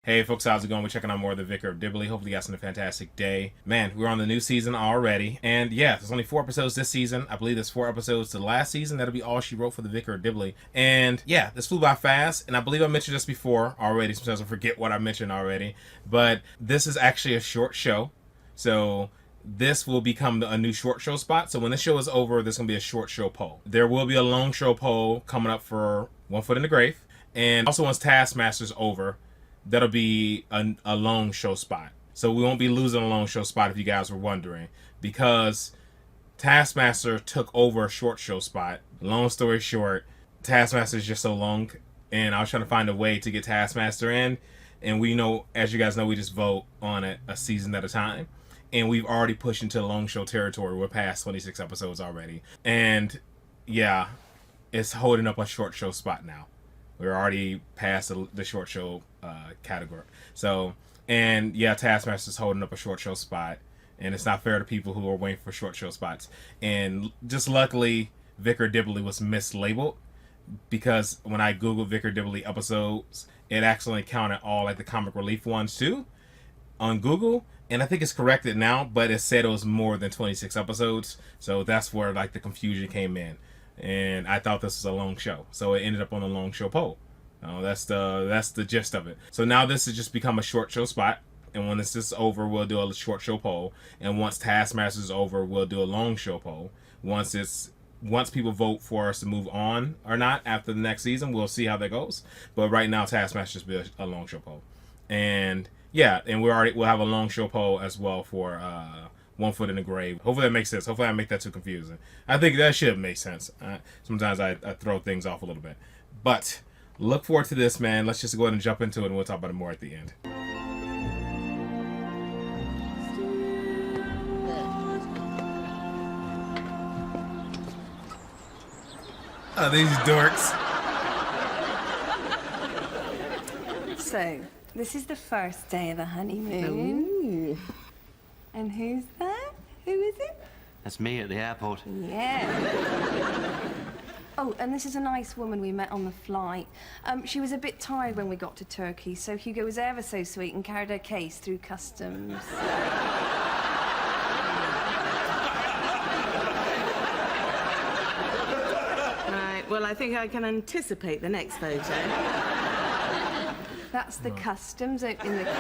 Hey folks, how's it going? We're checking out more of the Vicar of Dibley. Hopefully you guys had a fantastic day. Man, we're on the new season already. And yeah, there's only 4 episodes this season. I believe there's 4 episodes to the last season. That'll be all she wrote for the Vicar of Dibley. And yeah, this flew by fast. And I believe I mentioned this before already. Sometimes I forget what I mentioned already. But this is actually a short show. So this will become a new short show spot. So when this show is over, there's going to be a short show poll. There will be a long show poll coming up for One Foot in the Grave. And also once Taskmaster's over, that'll be a long show spot. So we won't be losing a long show spot if you guys were wondering, because Taskmaster took over a short show spot. Long story short, Taskmaster is just so long, and I was trying to find a way to get Taskmaster in, and we know, as you guys know, we just vote on it a season at a time, and we've already pushed into long show territory. We're past 26 episodes already, and yeah, it's holding up a short show spot now. We're already past the short show category. So, and yeah, Taskmaster's holding up a short show spot. And it's not fair to people who are waiting for short show spots. And just luckily, Vicar Dibley was mislabeled. Because when I Googled Vicar Dibley episodes, it accidentally counted all like the comic relief ones too on Google. And I think it's corrected now, but it said it was more than 26 episodes. So that's where like the confusion came in. And I thought this was a long show, so it ended up on a long show poll. That's the gist of it. So now this has just become a short show spot, and when this is over, we'll do a short show poll. And once Taskmaster's over, we'll do a long show poll. Once people vote for us to move on or not after the next season, we'll see how that goes. But right now, Taskmaster's be a long show poll, and yeah, and we'll have a long show poll as well for One Foot in the Grave. Hopefully that makes sense. Hopefully I don't make that too confusing. I think that should make sense. Sometimes I throw things off a little bit. But look forward to this, man. Let's just go ahead and jump into it, and we'll talk about it more at the end. Oh, these dorks. So, this is the first day of the honeymoon. Ooh. And who's that? Who is it? That's me at the airport. Yeah. Oh, and this is a nice woman we met on the flight. She was a bit tired when we got to Turkey, so Hugo was ever so sweet and carried her case through customs. Right, well, I think I can anticipate the next photo. That's the customs opening the case.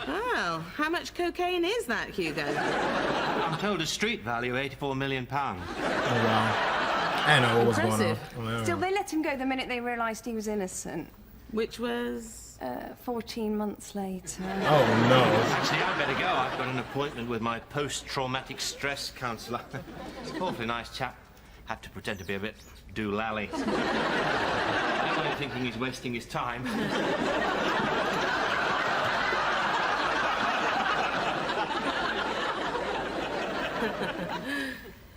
Wow, how much cocaine is that, Hugo? I'm told a street value £84 million. Oh, wow. I know what was going on. Still, they let him go the minute they realised he was innocent. Which was... 14 months later. Oh, no. Actually, I better go. I've got an appointment with my post-traumatic stress counsellor. He's an awfully nice chap. Have to pretend to be a bit doolally. I don't want him thinking he's wasting his time.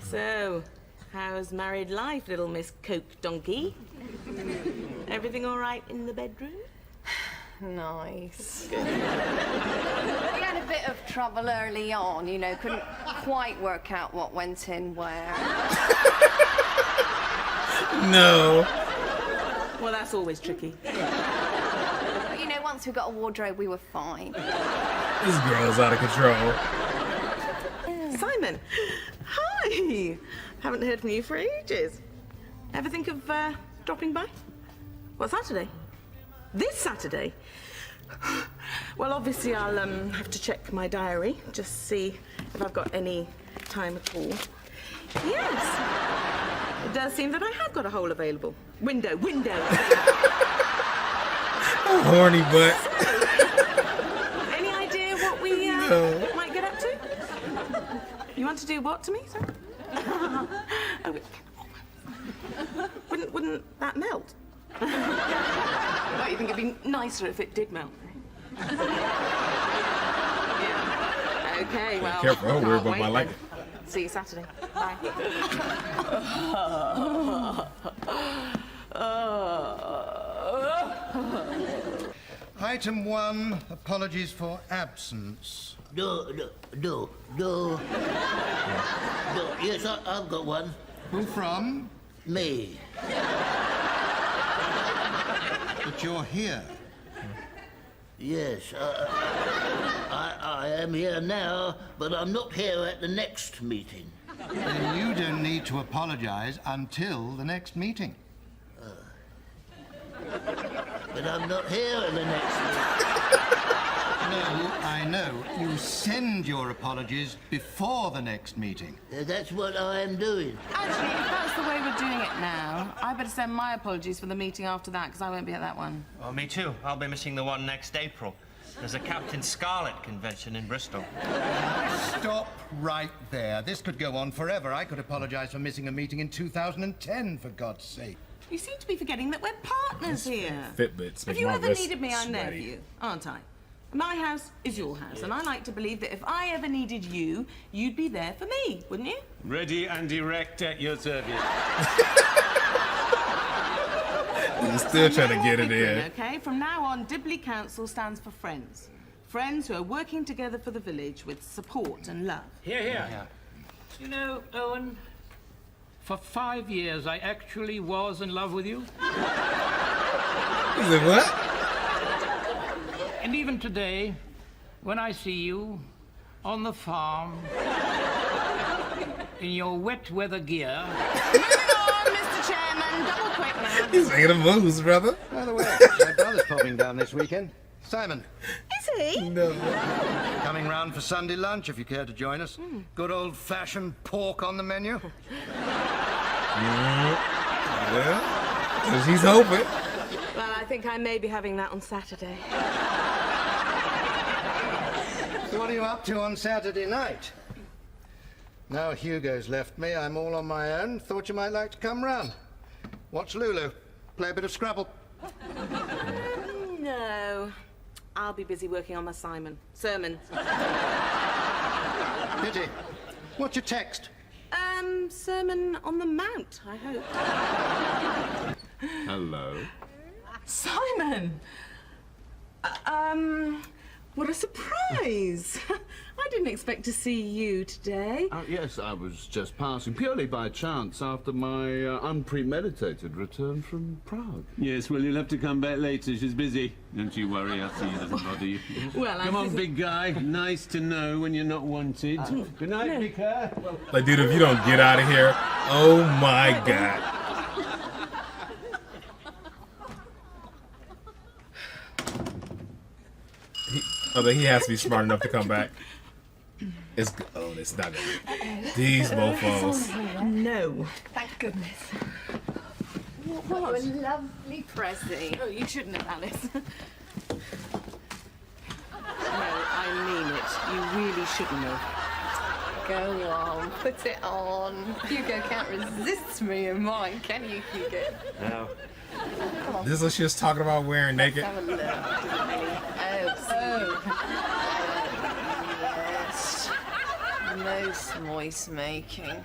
So, how's married life, little Miss Coke Donkey? Everything all right in the bedroom? Nice. We had a bit of trouble early on, you know, couldn't quite work out what went in where. No. Well, that's always tricky. But, you know, once we got a wardrobe, we were fine. This girl's out of control. Simon, hi! Haven't heard from you for ages. Ever think of dropping by? What, Saturday? This Saturday? Well, obviously I'll have to check my diary, just see if I've got any time at all. Yes, it does seem that I have got a hole available. Window. Horny butt. Any idea what we might get up to? You want to do what to me, sir? Oh, wouldn't that melt? Don't you think it'd be nicer if it did melt? Yeah. Okay, well. Careful, I'm worried about my life. See you Saturday. Bye. Item 1, apologies for absence. No. Yes, I've got one. Who from? Me. But you're here. Yes, I am here now, but I'm not here at the next meeting. Then you don't need to apologise until the next meeting. But I'm not here at the next meeting. No, I know. You send your apologies before the next meeting. That's what I am doing. Actually, if that's the way we're doing it now, I better send my apologies for the meeting after that, because I won't be at that one. Well, me too. I'll be missing the one next April. There's a Captain Scarlet convention in Bristol. Stop right there. This could go on forever. I could apologise for missing a meeting in 2010, for God's sake. You seem to be forgetting that we're partners here. Fitbits. If make you my ever wrists needed me, I'm there for sweaty. you, aren't I? My house is your house, and I like to believe that if I ever needed you, you'd be there for me, wouldn't you? Ready and erect at your service. He's still trying to get it in. Okay, from now on, Dibley Council stands for friends. Friends who are working together for the village with support and love. Here, here. You know, Owen, for 5 years I actually was in love with you. He said, what? And even today, when I see you on the farm, in your wet weather gear... Moving on, Mr. Chairman, double quick now. He's making a moves, brother. By the way, my brother's popping down this weekend. Simon, Is he? No. coming round for Sunday lunch if you care to join us. Good old-fashioned pork on the menu. Yeah. So she's hoping. Well, I think I may be having that on Saturday. So what are you up to on Saturday night? Now Hugo's left me, I'm all on my own. Thought you might like to come round. Watch Lulu. Play a bit of Scrabble. No. I'll be busy working on my sermon. Pity. What's your text? Sermon on the Mount, I hope. Hello. Simon! What a surprise! I didn't expect to see you today. Yes, I was just passing, purely by chance, after my unpremeditated return from Prague. Yes, well, you'll have to come back later. She's busy. Don't you worry, I'll see it doesn't bother you. Well, Come on, big guy. Nice to know when you're not wanted. Good night, Vicar. Like, dude, if you don't get out of here, oh my God. He has to be smart enough to come back. It's not gonna be. These mofos. No. Thank goodness. What a lovely present. Oh, you shouldn't have, Alice. No, I mean it. You really shouldn't have. Go on, put it on. Hugo can't resist me in mine, can you, Hugo? No. This is what she was talking about wearing naked. Have a look. Yes. No voice making.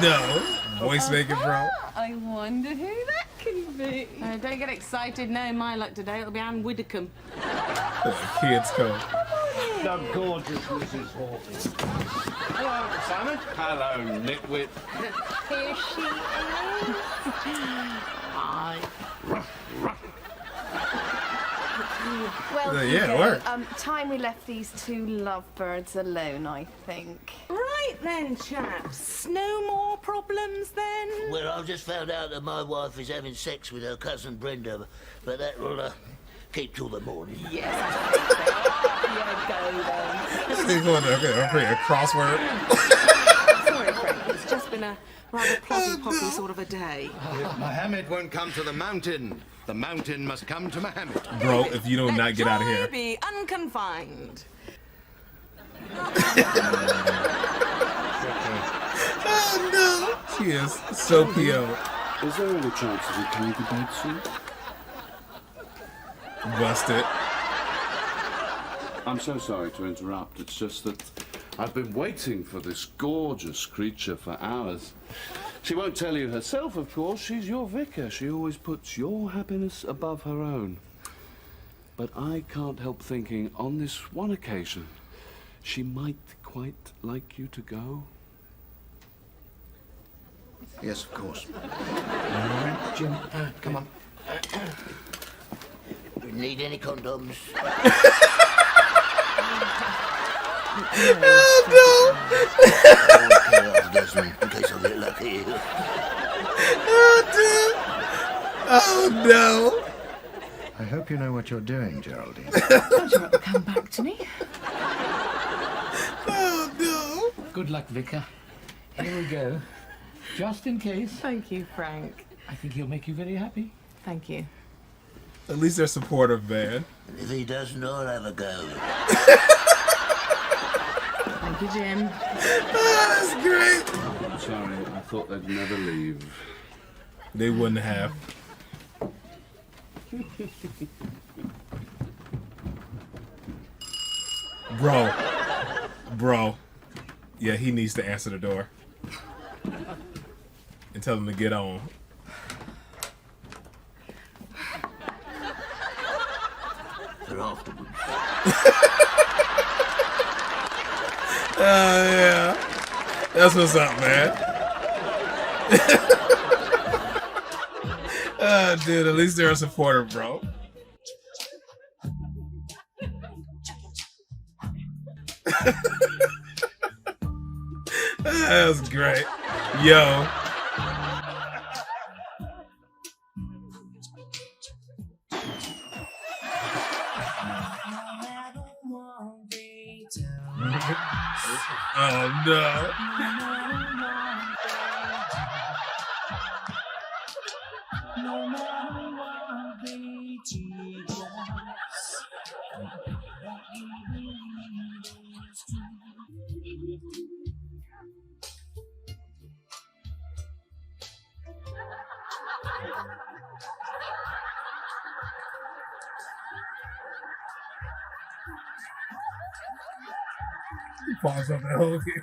No. Voice making, bro. I wonder who that can be. Don't get excited. No, my luck today. It'll be Anne Widdecombe. Kids code. The gorgeous Mrs. Hawkins. Hello, Simon. Hello, nitwit. Here she is. Hi. Well, Yeah, it Hugo, worked. time we left these two lovebirds alone, I think. Right then, chaps. No more problems then? Well, I've just found out that my wife is having sex with her cousin Brenda, but that will keep till the morning. Yes, I think so. Yeah, go then. He's going to create a crossword. Sorry, Frank. It's just been a rather ploddy poppy sort of a day. If Mohammed won't come to the mountain must come to Mohammed. Bro, if you do not get out of here. Joy be unconfined. Oh, no. She is so PO. Is there any chance of you coming to bed soon? Busted. I'm so sorry to interrupt. It's just that I've been waiting for this gorgeous creature for hours. She won't tell you herself, of course. She's your vicar. She always puts your happiness above her own. But I can't help thinking, on this one occasion, she might quite like you to go. Yes, of course. Jim, Come on. need any condoms? Oh, dozen, in case I get lucky. Oh no! I hope you know what you're doing, Geraldine. Don't you want to come back to me? Oh no! Good luck, Vicar. Here we go. Just in case. Thank you, Frank. I think he'll make you very happy. Thank you. At least they're supportive, man. And if he doesn't, I'll have a go. Thank you, Jim. Oh, that's great. I'm sorry, I thought they'd never leave. They wouldn't have. Bro. Yeah, he needs to answer the door and tell them to get on. For afterwards. Yeah. That's what's up, man. Dude, at least they're a supporter, bro. That was great. Yo. Oh no. Pause on the whole game.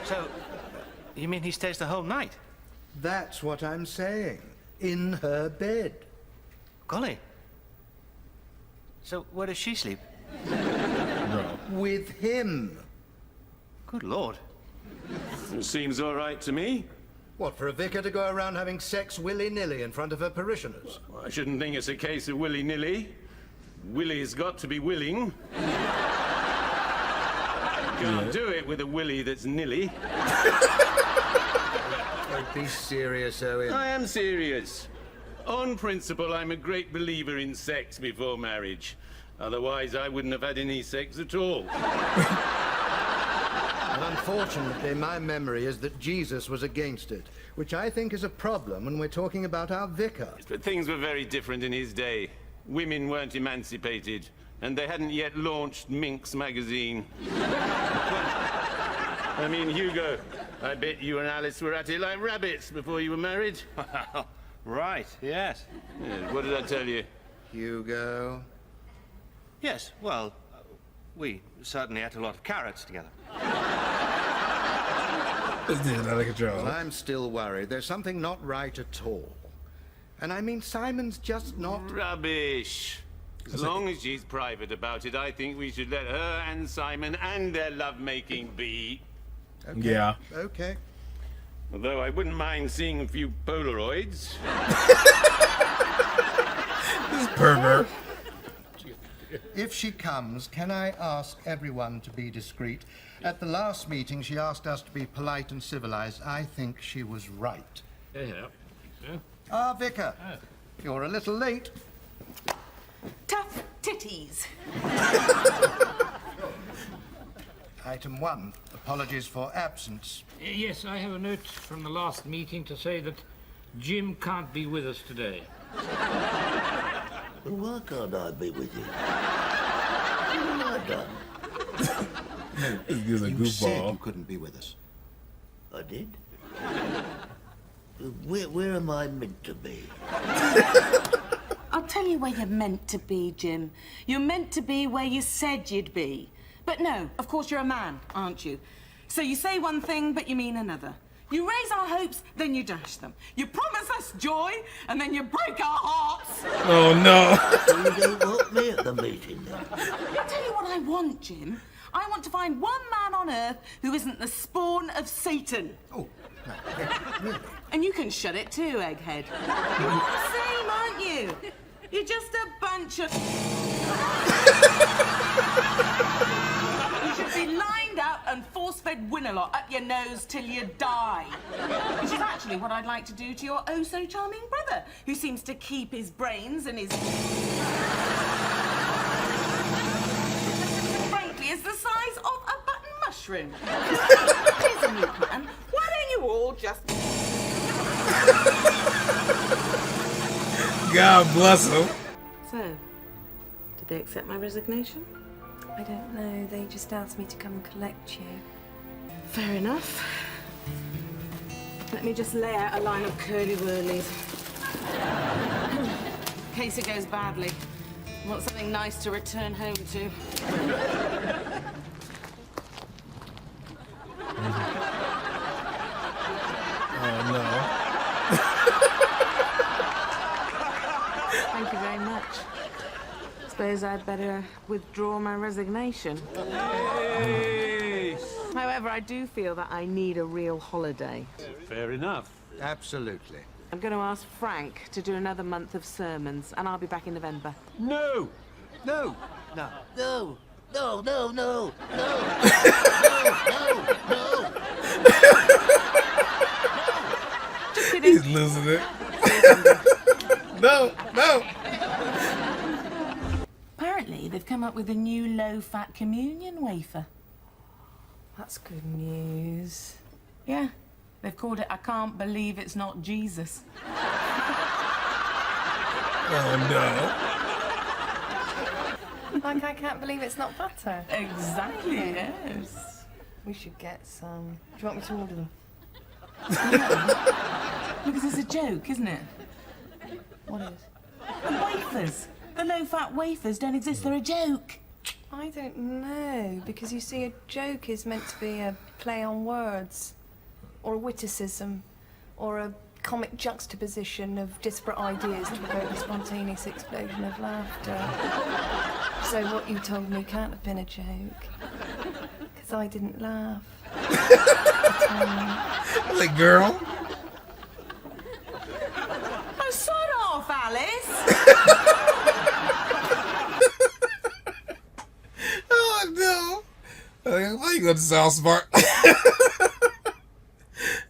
So, you mean he stays the whole night? That's what I'm saying. In her bed. Golly. So, where does she sleep? With him. Good Lord. It seems all right to me. What, for a vicar to go around having sex willy-nilly in front of her parishioners? I shouldn't think it's a case of willy-nilly. Willy's got to be willing. Can't do it with a willy that's nilly. Oh, be serious, Owen. I am serious. On principle, I'm a great believer in sex before marriage. Otherwise, I wouldn't have had any sex at all. And unfortunately, my memory is that Jesus was against it, which I think is a problem when we're talking about our vicar. But things were very different in his day. Women weren't emancipated, and they hadn't yet launched Minx magazine. I mean, Hugo, I bet you and Alice were at it like rabbits before you were married. Right, yes. Yeah, what did I tell you? Hugo. Yes, well, we certainly ate a lot of carrots together. This dude's out of control. Well, I'm still worried. There's something not right at all. And I mean, Simon's just not... Rubbish. As long as she's private about it, I think we should let her and Simon and their lovemaking be. Okay. Yeah. Okay. Although I wouldn't mind seeing a few Polaroids. This pervert. If she comes, can I ask everyone to be discreet? At the last meeting, she asked us to be polite and civilized. I think she was right. Yeah. Ah, Vicar, you're a little late. Tough titties. Item 1, apologies for absence. Yes, I have a note from the last meeting to say that Jim can't be with us today. Well, why can't I be with you? What have I done? This dude's a You said you goofball. couldn't be with us. I did. Where am I meant to be? I'll tell you where you're meant to be, Jim. You're meant to be where you said you'd be. But no, of course you're a man, aren't you? So you say one thing, but you mean another. You raise our hopes, then you dash them. You promise us joy, and then you break our hearts. Oh, no. So you don't want me at the meeting, then? I'll tell you what I want, Jim. I want to find one man on earth who isn't the spawn of Satan. Oh, no, really? And you can shut it too, egghead. You're the same, aren't you? You're just a bunch of... You should be lined up and force-fed Winalot up your nose till you die. Which is actually what I'd like to do to your oh-so-charming brother, who seems to keep his brains and his... frankly, is the size of a button mushroom. Here's a new plan. Why don't you all just... God bless him. So, did they accept my resignation? I don't know. They just asked me to come and collect you. Fair enough. Let me just lay out a line of curly-whirlies. In case it goes badly. I want something nice to return home to. Oh, no. Thank you very much. Suppose I'd better withdraw my resignation. Hey! However, I do feel that I need a real holiday. Fair enough. Absolutely. I'm going to ask Frank to do another month of sermons, and I'll be back in November. No! No, no. No, no, no, no, no, no. Just kidding. He's losing it. No, no. Apparently, they've come up with a new low-fat communion wafer. That's good news. Yeah, they've called it I Can't Believe It's Not Jesus. Oh, no. Like, I can't believe it's not butter. Exactly, yes. We should get some. Do you want me to order them? Because it's a joke, isn't it? What is? The wafers. The low-fat wafers don't exist, they're a joke. I don't know, because you see, a joke is meant to be a play on words, or a witticism, or a comic juxtaposition of disparate ideas to provoke a spontaneous explosion of laughter. So what you told me can't have been a joke, because I didn't laugh. Like, girl. Oh, sod off, Alice! Oh, no. Why you go to South Smart?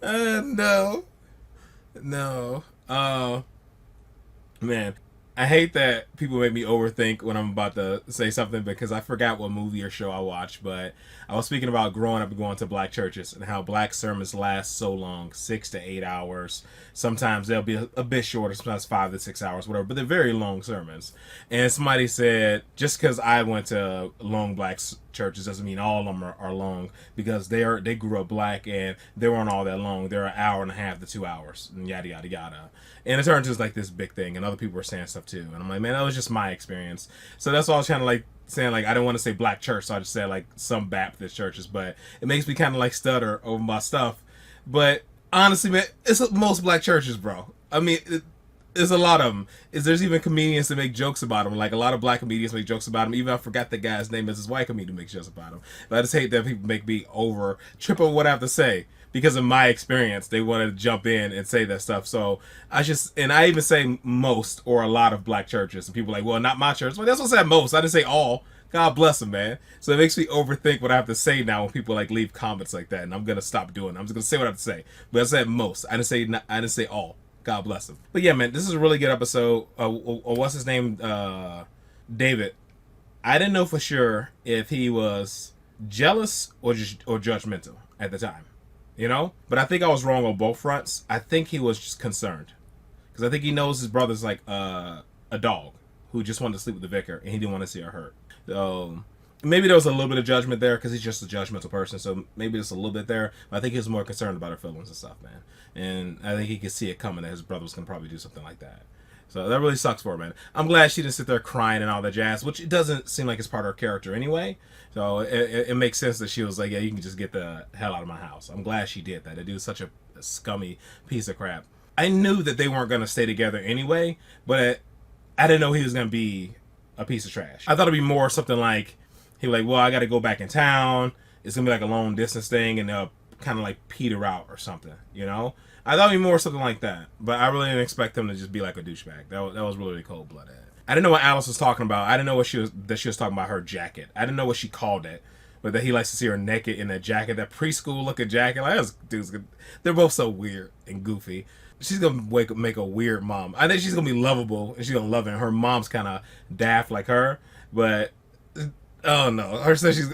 No. No. Man. I hate that people make me overthink when I'm about to say something because I forgot what movie or show I watched, but I was speaking about growing up and going to black churches and how black sermons last so long, 6 to 8 hours. Sometimes they'll be a bit shorter, sometimes 5 to 6 hours, whatever, but they're very long sermons. And somebody said, just because I went to long black churches doesn't mean all of them are long, because they grew up black and they weren't all that long. They're an hour and a half to 2 hours, and yada, yada, yada. And it turned into like this big thing, and other people were saying stuff too. And I'm like, man, that was just my experience. So that's why I was kind of like saying, like, I didn't want to say black church, so I just said like some Baptist churches, but it makes me kind of like stutter over my stuff. But honestly, man, it's most black churches, bro. I mean, there's a lot of them. There's even comedians that make jokes about them. Like, a lot of black comedians make jokes about them. Even I forgot the guy's name is his white comedian makes jokes about him. But I just hate that people make me trip on what I have to say. Because of my experience, they want to jump in and say that stuff. So I even say most or a lot of black churches. And people are like, well, not my church. Well, that's what I said most. I didn't say all. God bless them, man. So it makes me overthink what I have to say now when people like leave comments like that. And I'm going to stop doing it. I'm just going to say what I have to say. But I said most. I didn't say all. God bless them. But yeah, man, this is a really good episode. What's his name? David. I didn't know for sure if he was jealous or judgmental at the time. You know? But I think I was wrong on both fronts. I think he was just concerned. Because I think he knows his brother's like a dog who just wanted to sleep with the vicar and he didn't want to see her hurt. So maybe there was a little bit of judgment there because he's just a judgmental person, so maybe there's a little bit there. But I think he was more concerned about her feelings and stuff, man. And I think he could see it coming that his brother was going to probably do something like that. So that really sucks for her, man. I'm glad she didn't sit there crying and all that jazz, which it doesn't seem like it's part of her character anyway. So it makes sense that she was like, yeah, you can just get the hell out of my house. I'm glad she did that. That dude's such a scummy piece of crap. I knew that they weren't going to stay together anyway, but I didn't know he was going to be a piece of trash. I thought it'd be more something like, he was like, well, I got to go back in town. It's going to be like a long distance thing, and they'll kind of like peter out or something, you know? I thought it'd be more something like that, but I really didn't expect him to just be like a douchebag. That was really cold-blooded. I didn't know what Alice was talking about. I didn't know she was talking about her jacket. I didn't know what she called it, but that he likes to see her naked in that jacket, that preschool-looking jacket. Like, those dudes, they're both so weird and goofy. She's gonna make a weird mom. I think she's gonna be lovable and she's gonna love it. And her mom's kind of daft like her, but oh no, her says she's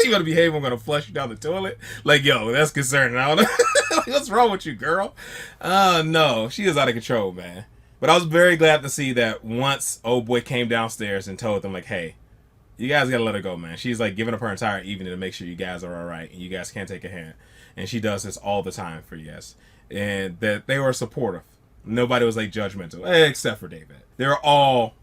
you gonna behave. I'm gonna flush you down the toilet. Like, yo, that's concerning. I don't know. What's wrong with you, girl? No, she is out of control, man. But I was very glad to see that once old boy came downstairs and told them, like, hey, you guys gotta let her go, man. She's like giving up her entire evening to make sure you guys are all right and you guys can't take a hint. And she does this all the time for you guys. And that they were supportive. Nobody was like judgmental, except for David. They were all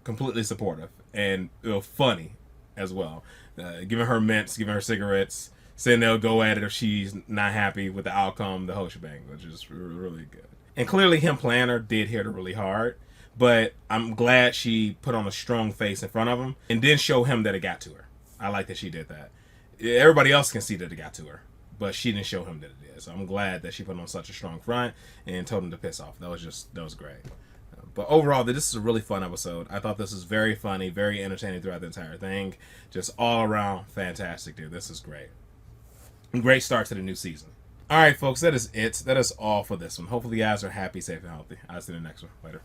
completely supportive and funny as well. Giving her mints, giving her cigarettes, saying they'll go at it if she's not happy with the outcome, the whole shebang, which is really good. And clearly him playing her did hit her really hard, but I'm glad she put on a strong face in front of him and then show him that it got to her. I like that she did that. Everybody else can see that it got to her, but she didn't show him that it did. So I'm glad that she put on such a strong front and told him to piss off. That was great. But overall, this is a really fun episode. I thought this was very funny, very entertaining throughout the entire thing. Just all around fantastic, dude. This is great. Great start to the new season. All right, folks, that is it. That is all for this one. Hopefully you guys are happy, safe, and healthy. I'll see you in the next one. Later.